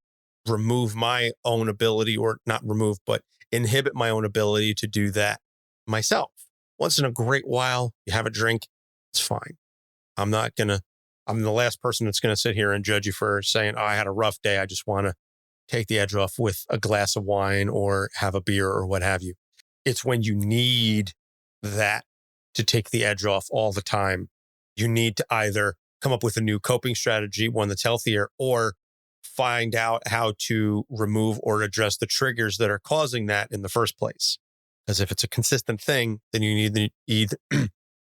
remove my own ability, or not remove, but inhibit my own ability to do that myself. Once in a great while, you have a drink, it's fine. I'm the last person that's going to sit here and judge you for saying, I had a rough day. I just want to take the edge off with a glass of wine or have a beer or what have you. It's when you need that to take the edge off all the time. You need to either come up with a new coping strategy, one that's healthier, or find out how to remove or address the triggers that are causing that in the first place. Because if it's a consistent thing, then you need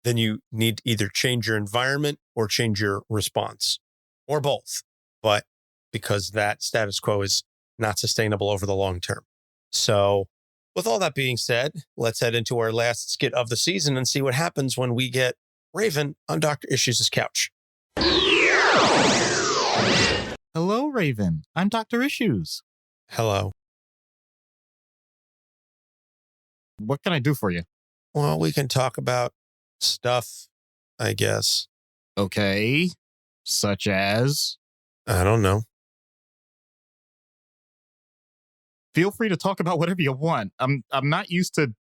to either change your environment or change your response, or both. But because that status quo is not sustainable over the long term. So with all that being said, let's head into our last skit of the season and see what happens when we get Raven on Dr. Issues' couch. Hello, Raven. I'm Dr. Issues. Hello. What can I do for you? Well, we can talk about stuff, I guess. Okay. Such as? I don't know. Feel free to talk about whatever you want. I'm not used to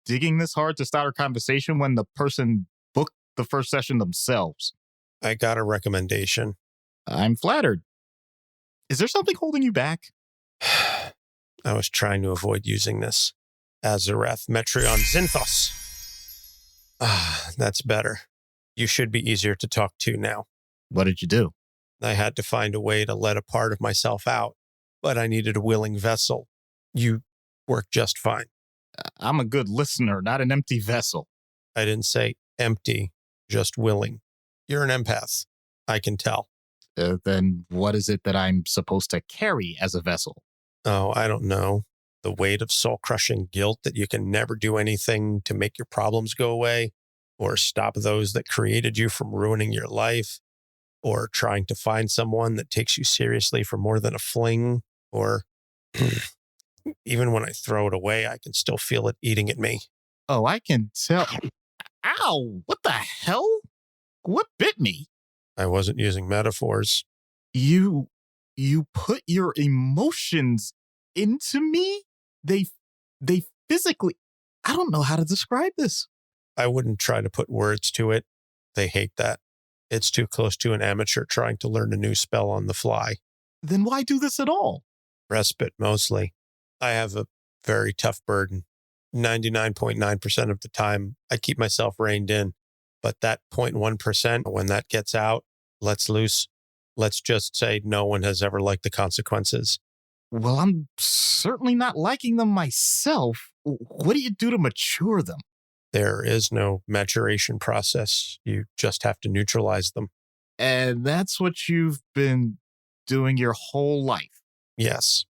digging this hard to start a conversation when the person booked the first session themselves. I got a recommendation. I'm flattered. Is there something holding you back? I was trying to avoid using this. Azarath, Metreon, Zinthos. That's better. You should be easier to talk to now. What did you do? I had to find a way to let a part of myself out, but I needed a willing vessel. You work just fine. I'm a good listener, not an empty vessel. I didn't say empty, just willing. You're an empath. I can tell. Then what is it that I'm supposed to carry as a vessel? Oh, I don't know. The weight of soul-crushing guilt that you can never do anything to make your problems go away, or stop those that created you from ruining your life, or trying to find someone that takes you seriously for more than a fling, or even when I throw it away, I can still feel it eating at me. Oh, I can tell. Ow! What the hell? What bit me? I wasn't using metaphors. You put your emotions into me? They physically, I don't know how to describe this. I wouldn't try to put words to it. They hate that. It's too close to an amateur trying to learn a new spell on the fly. Then why do this at all? Respite, mostly. I have a very tough burden. 99.9% of the time, I keep myself reined in. But that 0.1%, when that gets out, lets loose, let's just say no one has ever liked the consequences. Well, I'm certainly not liking them myself. What do you do to mature them? There is no maturation process. You just have to neutralize them. And that's what you've been doing your whole life. Yes.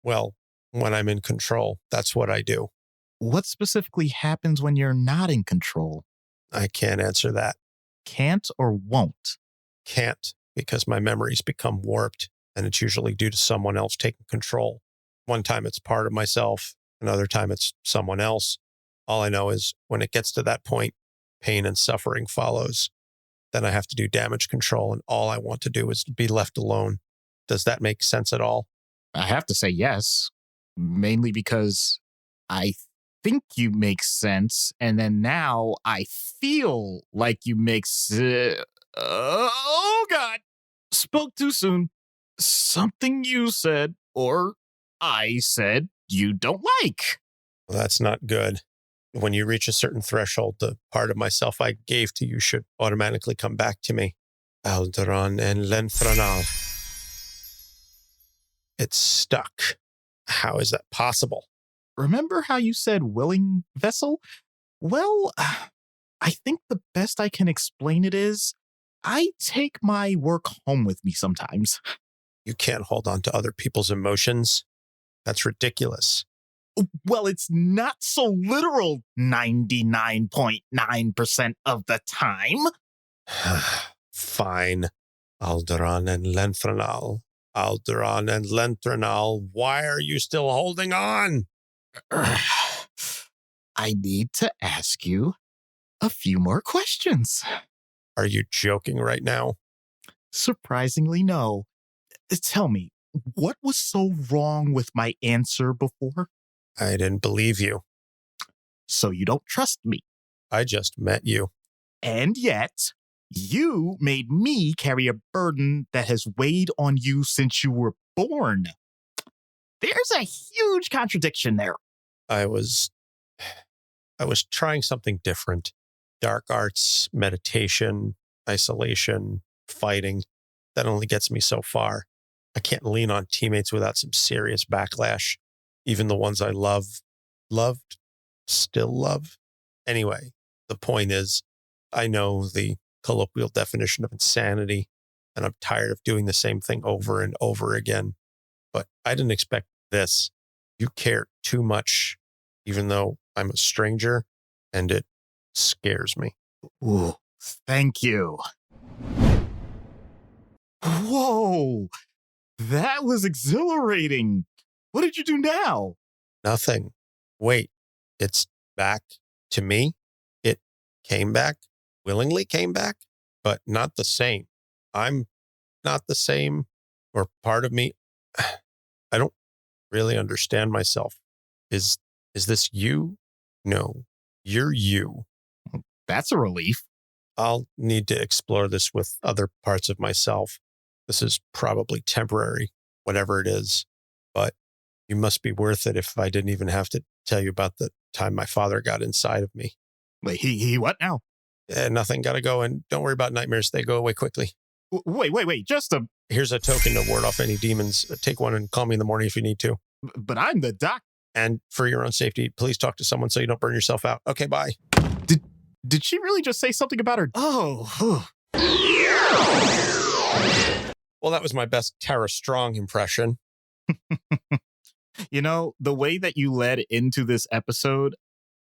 Well, when I'm in control, that's what I do. What specifically happens when you're not in control? I can't answer that. Can't or won't? Can't, because my memories become warped, and it's usually due to someone else taking control. One time it's part of myself, another time it's someone else. All I know is when it gets to that point, pain and suffering follows. Then I have to do damage control, and all I want to do is be left alone. Does that make sense at all? I have to say yes, mainly because I think you make sense, and then now I feel like you make sense. Oh, God. Spoke too soon. Something you said, or I said, you don't like. Well, that's not good. When you reach a certain threshold, the part of myself I gave to you should automatically come back to me. Alderon and Lenthranal. It's stuck. How is that possible? Remember how you said willing vessel? Well, I think the best I can explain it is I take my work home with me sometimes. You can't hold on to other people's emotions. That's ridiculous. Well, it's not so literal 99.9% of the time. Fine. Alderon and Lenthranal. Alderon and Lenthranal. Why are you still holding on? I need to ask you a few more questions. Are you joking right now? Surprisingly, no. Tell me, what was so wrong with my answer before? I didn't believe you. So you don't trust me. I just met you. And yet, you made me carry a burden that has weighed on you since you were born. There's a huge contradiction there. I was trying something different. Dark arts, meditation, isolation, fighting. That only gets me so far. I can't lean on teammates without some serious backlash. Even the ones I loved, still love. Anyway, the point is, I know the colloquial definition of insanity, and I'm tired of doing the same thing over and over again. But I didn't expect this. You care too much, even though I'm a stranger, and it scares me. Ooh, thank you. Whoa, that was exhilarating. What did you do now? Nothing. Wait, it's back to me? It came back, willingly came back, but not the same. I'm not the same, or part of me. I don't really understand myself. Is this you? No, you're you. That's a relief. I'll need to explore this with other parts of myself. This is probably temporary, whatever it is, but you must be worth it if I didn't even have to tell you about the time my father got inside of me. Wait, he what now? Nothing, gotta go, and don't worry about nightmares. They go away quickly. Wait, just a... Here's a token to ward off any demons. Take one and call me in the morning if you need to. But I'm the doc. And for your own safety, please talk to someone so you don't burn yourself out. Okay, bye. Did she really just say something about her? Oh. Well, that was my best Tara Strong impression. You know, the way that you led into this episode,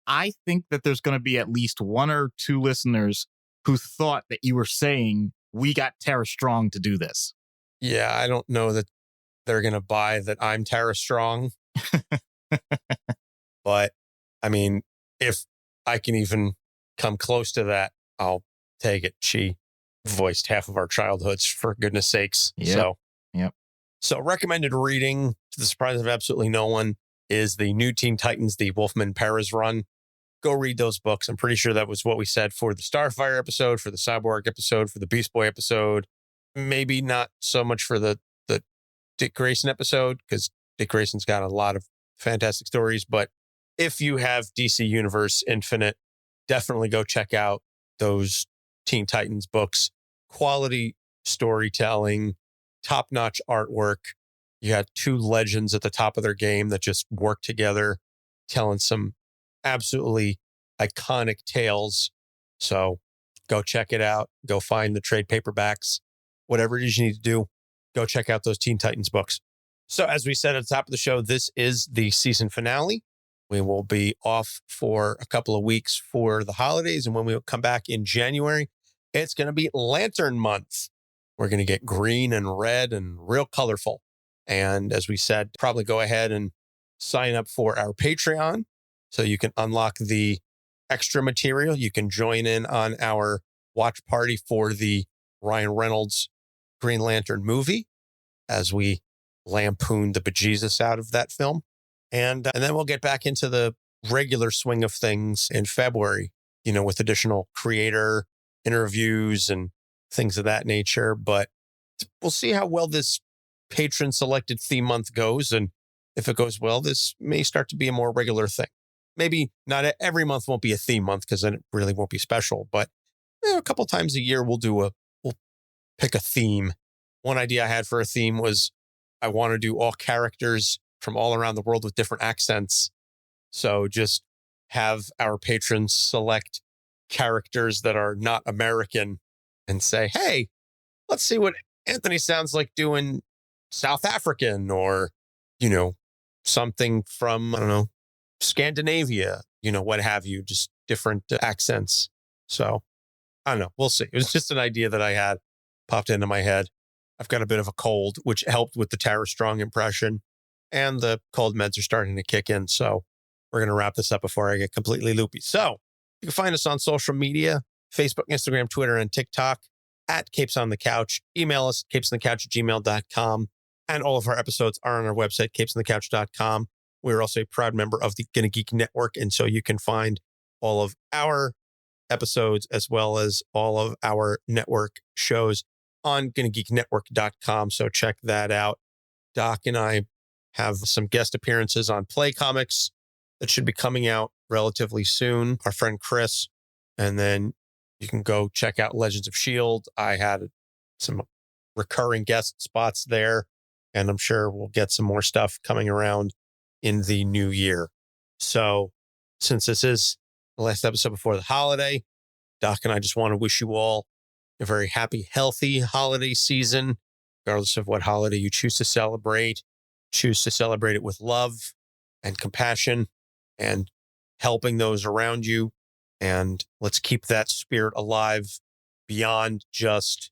I think that there's going to be at least one or two listeners who thought that you were saying, we got Tara Strong to do this. Yeah, I don't know that they're going to buy that I'm Tara Strong. But, I mean, if I can even come close to that, I'll take it. She voiced half of our childhoods, for goodness sakes. Yep. So recommended reading, to the surprise of absolutely no one, is the new Teen Titans, the Wolfman Perez run. Go read those books. I'm pretty sure that was what we said for the Starfire episode, for the Cyborg episode, for the Beast Boy episode. Maybe not so much for the Dick Grayson episode, because Dick Grayson's got a lot of fantastic stories. But if you have DC Universe Infinite, definitely go check out those Teen Titans books. Quality storytelling, top-notch artwork. You had two legends at the top of their game that just work together, telling some absolutely iconic tales. So go check it out. Go find the trade paperbacks. Whatever it is you need to do, go check out those Teen Titans books. So as we said at the top of the show, this is the season finale. We will be off for a couple of weeks for the holidays. And when we come back in January, it's going to be Lantern Month. We're going to get green and red and real colorful. And as we said, probably go ahead and sign up for our Patreon so you can unlock the extra material. You can join in on our watch party for the Ryan Reynolds Green Lantern movie as we lampoon the bejesus out of that film. And then we'll get back into the regular swing of things in February, with additional creator interviews and things of that nature. But we'll see how well this patron selected theme month goes. And if it goes well, this may start to be a more regular thing. Maybe not every month won't be a theme month because then it really won't be special. But a couple times a year, we'll pick a theme. One idea I had for a theme was I want to do all characters from all around the world with different accents. So just have our patrons select characters that are not American and say, hey, let's see what Anthony sounds like doing South African or, something from, I don't know, Scandinavia, what have you, just different accents. So I don't know. We'll see. It was just an idea that I had popped into my head. I've got a bit of a cold, which helped with the Tara Strong impression. And the cold meds are starting to kick in. So we're going to wrap this up before I get completely loopy. So you can find us on social media, Facebook, Instagram, Twitter, and TikTok at Capes on the Couch. Email us, capesonthecouch@gmail.com. And all of our episodes are on our website, capesonthecouch.com. We're also a proud member of the Gonna Geek Network. And so you can find all of our episodes as well as all of our network shows on GonnaGeekNetwork.com. So check that out. Doc and I have some guest appearances on Play Comics that should be coming out relatively soon. Our friend Chris. And then you can go check out Legends of S.H.I.E.L.D. I had some recurring guest spots there, and I'm sure we'll get some more stuff coming around in the new year. So since this is the last episode before the holiday, Doc and I just want to wish you all a very happy, healthy holiday season, regardless of what holiday you choose to celebrate. Choose to celebrate it with love and compassion and helping those around you. And let's keep that spirit alive beyond just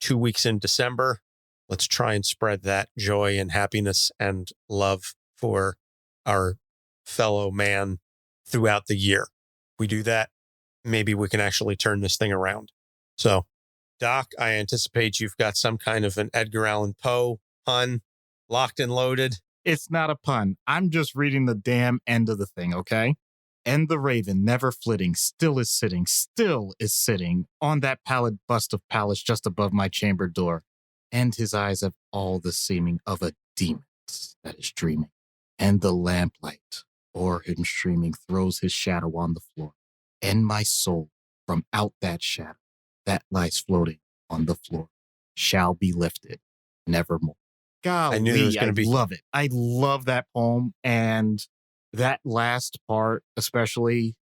2 weeks in December. Let's try and spread that joy and happiness and love for our fellow man throughout the year. If we do that, maybe we can actually turn this thing around. So, Doc, I anticipate you've got some kind of an Edgar Allan Poe pun locked and loaded. It's not a pun. I'm just reading the damn end of the thing, okay? And the raven, never flitting, still is sitting on that pallid bust of Pallas just above my chamber door. And his eyes have all the seeming of a demon that is dreaming. And the lamplight o'er him streaming throws his shadow on the floor. And my soul from out that shadow that lies floating on the floor shall be lifted nevermore. Golly, I knew it was going to be. Love it. I love that poem. And that last part, especially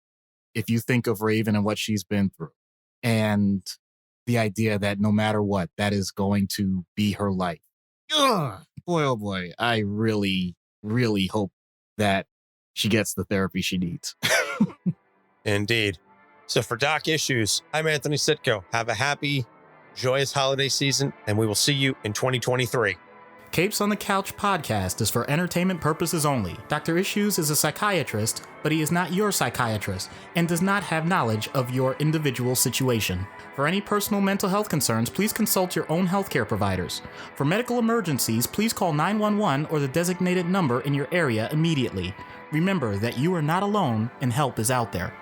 if you think of Raven and what she's been through and the idea that no matter what, that is going to be her life. Ugh, boy, oh boy. I really, really hope that she gets the therapy she needs. Indeed. So for Doc Issues, I'm Anthony Sitko. Have a happy, joyous holiday season, and we will see you in 2023. Capes on the Couch podcast is for entertainment purposes only. Dr. Issues is a psychiatrist, but he is not your psychiatrist and does not have knowledge of your individual situation. For any personal mental health concerns, please consult your own healthcare providers. For medical emergencies, please call 911 or the designated number in your area immediately. Remember that you are not alone and help is out there.